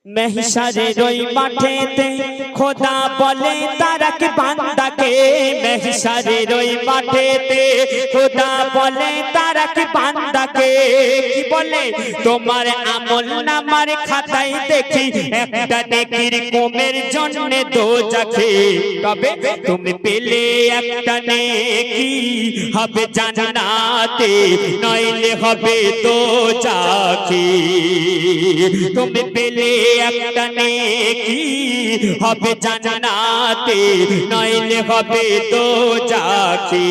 महशरेर ओई माठेते खुदा बोले तारक बांदाके महशरेर ओई माठेते खुदा बोले तारक बांदाके की बोले तुम्हारे আমল নামার খাতায় দেখি একটা নেকির কমের জন্য দোজখে তবে তুমি পেলে একটা নেকি হবে জান্নাতে নইলে হবে দোজখে তুমি পেলে একটা নেকি হবে জান্নাতে নইলে হবে দোজখে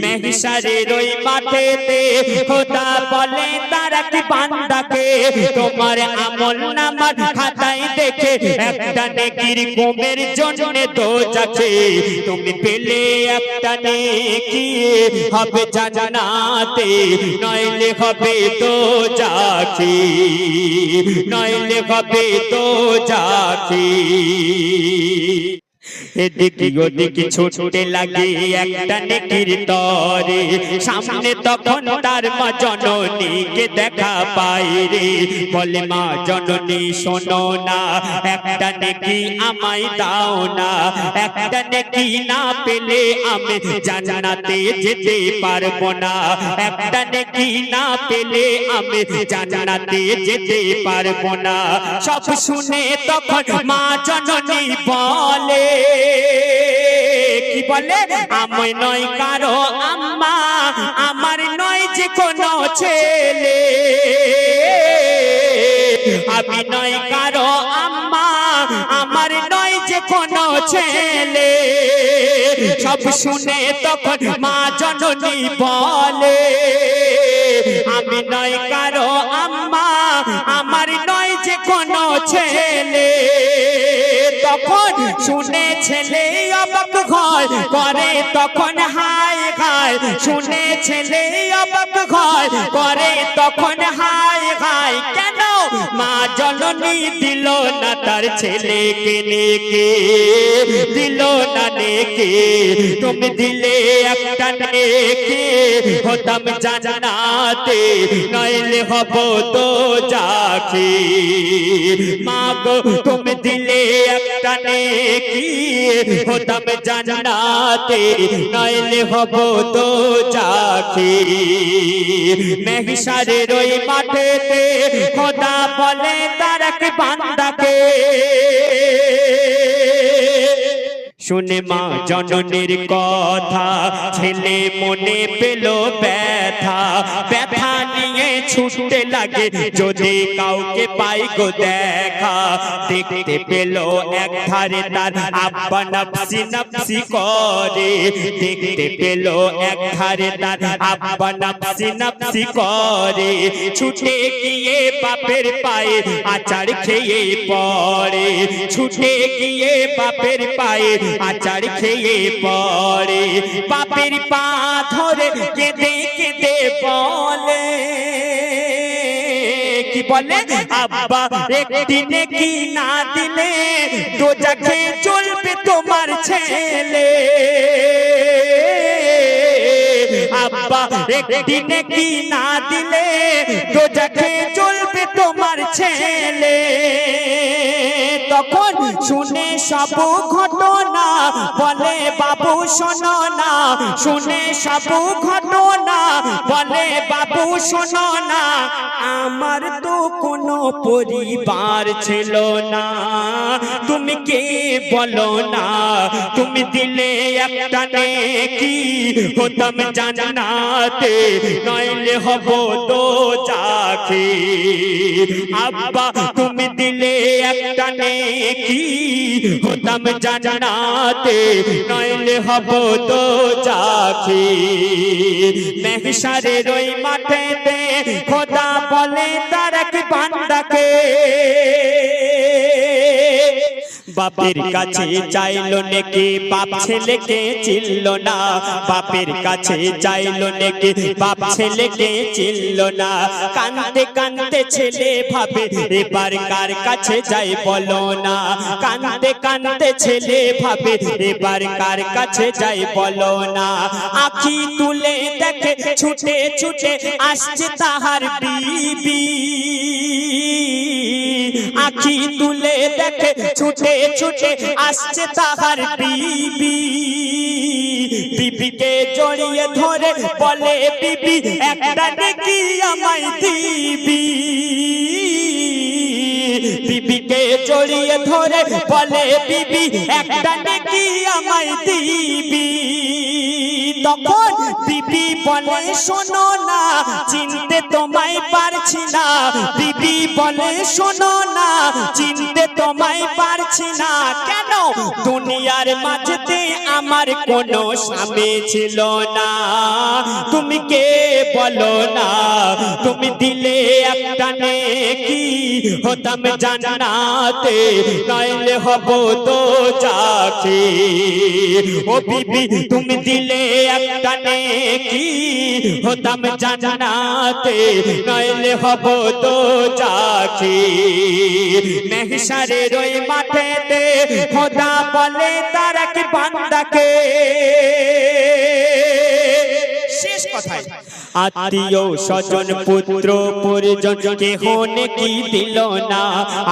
महशरेर ओई माठेते खुदा बोले तारक बांदाके তোমার আমল নামার খাতায় দেখে একটা নেকির কমের জন্য দোজখে তুমি পেলে একটা নেকি হবে জান্নাতে নইলে হবে দোজখে নইলে হবে দোজখে এদিকে ওদিকে ছুটতে লাগে একটা নেকির তরে সামনে তখন তার মা জননীকে দেখা পায় রে বলে মা জননী শোনো না একটা নেকি আমায় দাও না একটা নেকি না পেলে আমি জান্নাতে যেতে পারবো না একটা নেকি না পেলে আমি জান্নাতে যেতে পারবো না সব শুনে তখন মা জননী বলে কি বলে আমি নয় কারো আম্মা আমার নয় যে কোনো ছেলে আমি নয় কারো আম্মা আমার নয় যে কোনো ছেলে সব শুনে তখন মা জননী বলে আমি নয় কারো আম্মা আমার নয় যে কোনো ছেলে তখন শুনে ছেলে অবাক হয় করে তখন হায় হায় শুনে ছেলে অবাক হয় করে তখন হায় হায় কেন মা জননী দিল না তার ছেলেকে নেকে দিল না নেকে তুমি দিলে একটা নেকে হতাম জান্নাতে নইলে হব দোজখে মা গো তুমি দিলে একটা নেকি হতাম জান্নাতে নইলে হব দোজখে महशरेर ओई माठेते खुदा बोले तारक बांदाके শুনে মা জননীর কথা ছেলে মনে পেল ব্যথা ব্যথা নিয়ে ছুটতে লাগে যদি কাউকে পাই গো দেখা দেখতে পেল এক ধারে তার আব্বা নফসি নফসি করে দেখতে পেল এক ধারে তার আব্বা নফসি নফসি করে ছুটে গিয়ে বাপের পায়ে আচার খেয়ে পড়ে ছুটে গিয়ে বাপের পায়ে আচার খেয়ে পড়ে বাপের পা ধরে কেঁদে কেঁদে বলে কি বলে আব্বা একটি নেকি না দিলে দোজখে চলবে তোমার ছেলে আব্বা একটি নেকি না দিলে দোজখে চলবে তোমার ছেলে তখন শুনে সব ঘটনা বলে বাবু শোনো না শুনে সব ঘটনা বলে বাবু শোনো না আমার তো কোনো পরিবার ছিল না তুমি কে বলো না তুমি দিলে একটা নেকি হতাম জান্নাতে নইলে হব দোজখে আব্বা তুমি দিলে একটা নেকি হতাম জান্নাতে নইলে হব দোজখে महशरेर ओई माठेते खुदा बोले तारक बांदाके বাপের কাছে চাইলো নেকি বাপ ছেলেকে চিনল না বাপের কাছে চাইলো নেকি বাপ ছেলেকে চিনল না কাঁদতে কাঁদতে ছেলে ভাবে এবার কার কাছে যাই বলো না কাঁদতে কাঁদতে ছেলে ভাবে এবার কার কাছে যাই বলো না আঁখি তুলে দেখে ছুটে ছুটে আসছে তাহার বিবি আঁখি তুলে দেখে ছুটে ছুটে আসছে তাহার বিবি বিবিকে জড়িয়ে ধরে বলে বিবি একটা নেকি আমায় দিবি বিবিকে জড়িয়ে ধরে বলে বিবি একটা নেকি আমায় দিবি তখন বিবি বলে শোনো না চিনতে তোমায় পারছি না বিবি বলে শোনো না চিনতে তোমায় পারছি না কেন দুনিয়ার মাঝে আমার কোনো স্বামী ছিল না তুমি কে বলো না তুমি দিলে একটা নেকি হতাম জান্নাতে নইলে হব তো জাকে ও বিবি তুমি দিলে একটা নেকি হতাম জান্নাতে নইলে হব তো জাকে মেহশারের ওই মাঠেতে খোদা বলে তার এক বান্দাকে শেষ কথায় আত্মীয় স্বজন পুত্র পরিজন কেহ নেকি দিল না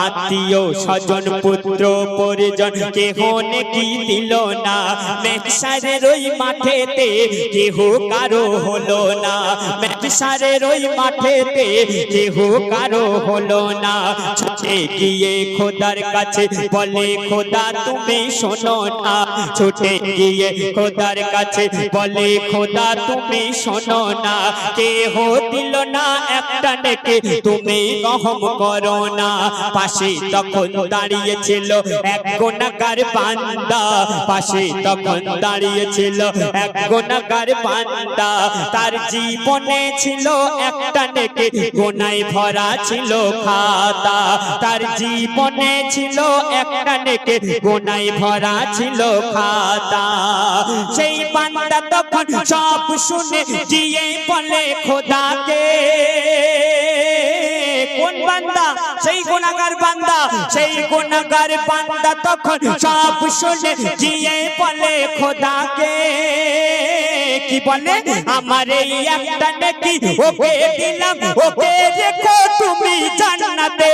আত্মীয় স্বজন পুত্র পরিজন কেহ নেকি দিল না মেহশারের ওই মাঠেতে কেহ কারো হলো না মেহশারের ওই মাঠেতে কেহ কারো হলো না ছুটে গিয়ে খোদার কাছে বলে খোদা তুমি শোনো না ছুটে গিয়ে খোদার কাছে বলে খোদা তুমি শোনো না কেহ দিল না একটা নেকি তুমি গহম করো না পাশে তখন দাঁড়িয়েছিল এক গুনাহগার বান্দা পাশে তখন দাঁড়িয়েছিল এক গুনাহগার বান্দা তার জীবনে ছিল একটা নেকি গুনাহে ভরা ছিল খাতা তার জীবনে ছিল একটা নেকি গুনাহে ভরা ছিল খাতা সেই বান্দা তখন সব শুনে গিয়ে বলে খোদাকে কোন বান্দা সেই গুনাহগার বান্দা সেই গুনাহগার বান্দা তখন সব শুনে গিয়ে বলে খোদাকে কি বলে আমার এই একটা নেকি ওকে দিলাম ওকে রেখো তুমি জান্নাতে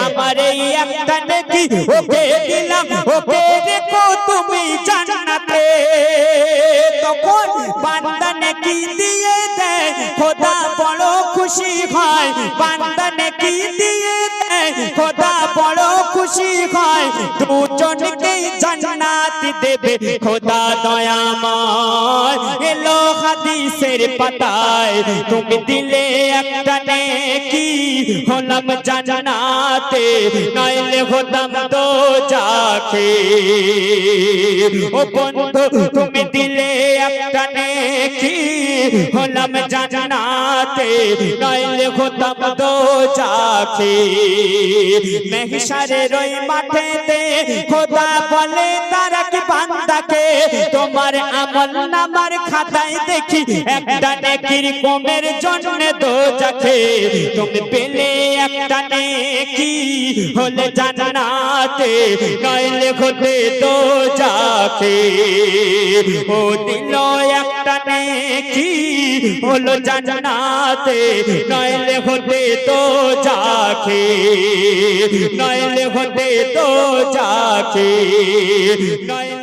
আমার এই একটা নেকি ওকে দিলাম ওকে রেখো তুমি জান্নাতে তখন বান্দা নেকি দিয়ে দেয় খোদা বড় খুশি হয় বান্দা নেকি দিয়ে দেয় খোদা বড় খুশি হয় দুজনকে জান্নাত দেবে খোদা দয়াময় এলো হাদিসের পাতায় তুমি দিলে একটা নেকি হলাম জান্নাতে নইলে হতাম তো জাকে ও বন্ধু তুমি দিলে একটা নেকি হলাম জান্নাতে নইলে হতাম তো জাকে মেহশারের ওই মাঠেতে খোদা বলে তার এক বান্দাকে তোমার আমল নামার খাতায় দেখি একটা নেকির কমের জন্য দোজাখে তুমি পেলে একটা নেকি হলে জান্নাতে নইলে হতে দোজাখে ও দিল একটা নেকি হলো জান্নাতে নইলে হতে দোজাখে নইলে হতে দোজাখে নইলে